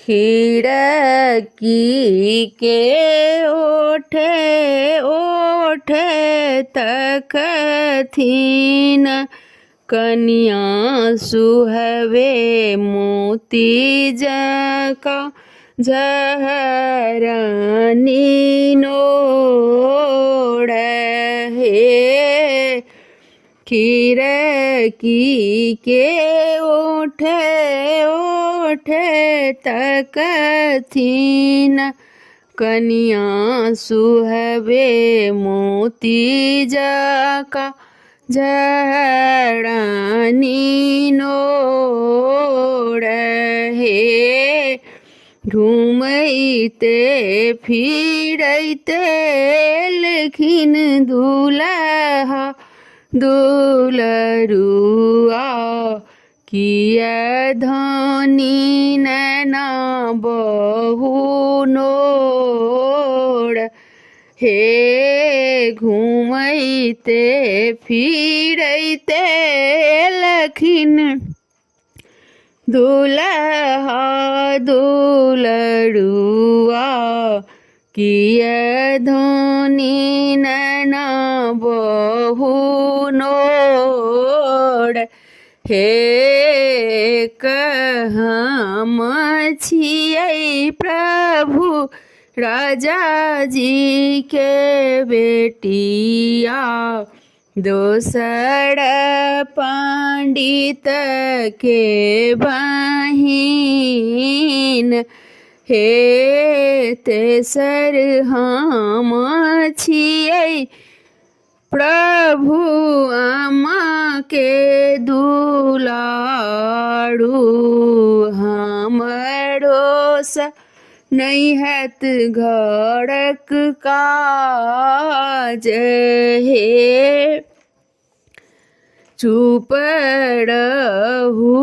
खिड़की के ओठे ओठे तकथिन कनिया सुहवे मोती जका झहरानी नोड़ हे खिड़की के ओठे ओठे तकथिन कनिया सुहवे मोती जका झहरानी नोड़ हे घूमते फिरते लेकिन दूल्हा दुलरुआ किया धनी नैना बहु नोड़ हे घूमते फिरते लखिन दूल्हा दुलरुआ किया धनी नैना बहु नोड़ हे कहम छियै प्रभु राजा जी के बेटिया दोसर पंडित के बहिन हे तेसर हम छियै प्रभु अम्मा के दुलारू हमरो स नहीं हैत घरक काज हे चुप रहू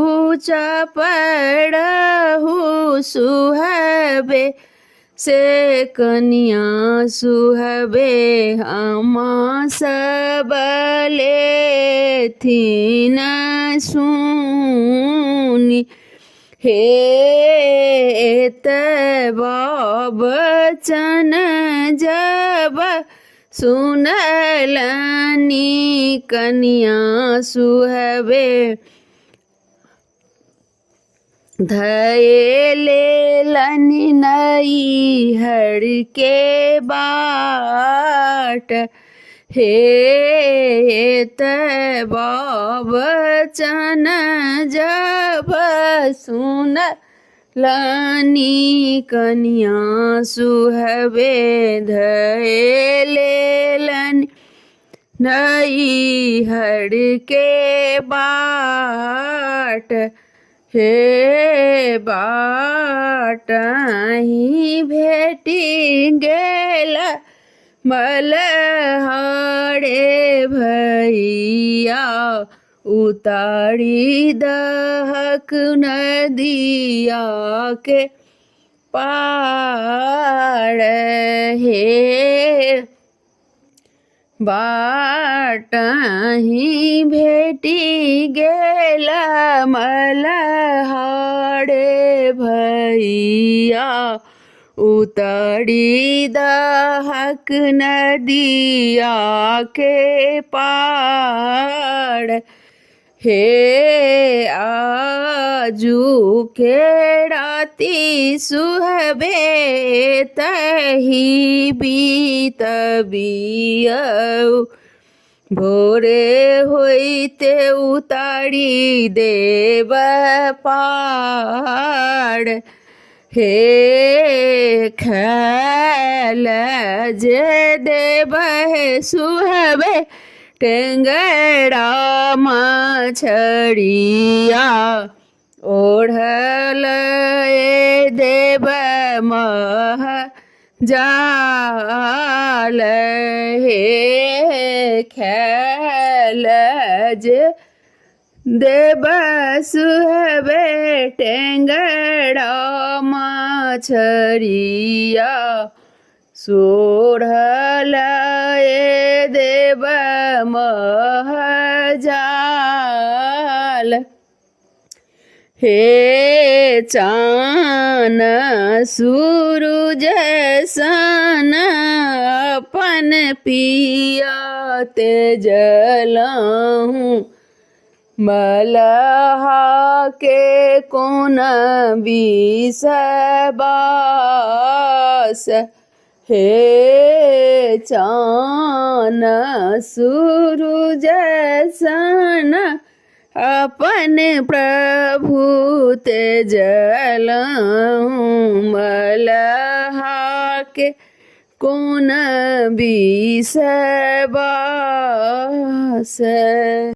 चाप रहू सुहबे से कनिया सुहबे अम्मा सब लेथिन सुनी हे एतबा बचन जब सुनलनी कनिया सुहबे धये लेलनि नैहर के बाट हे एतबा बचन जब सुनलनि कनिया सुहबे धये लेलनि नैहर के बाट हे बाटहि भेटि गेल मलहारे भैया उतारी दहक नदिया के पार हे बाटहि भेटि गेल मलहारे भैया उतारी दहक नदिया के पार हे आजू के राती सुहबे तही बीतबियौ भोरे होइते उतारी देब पार हे खायल जे देबे सुहबे टेंगरा मछरिया ओढ़ल देब मह जाल हे खायल जे देब सुहबे टेंगरा मछरिया सोढ़ल देब महजाल हे चान सूरज सन अपन पिया ते जलहूँ मलहा के कोन बिसबास हे चान सूरज सन अपन प्रभु ते जलहूँ मलहा के कोन बिसबास।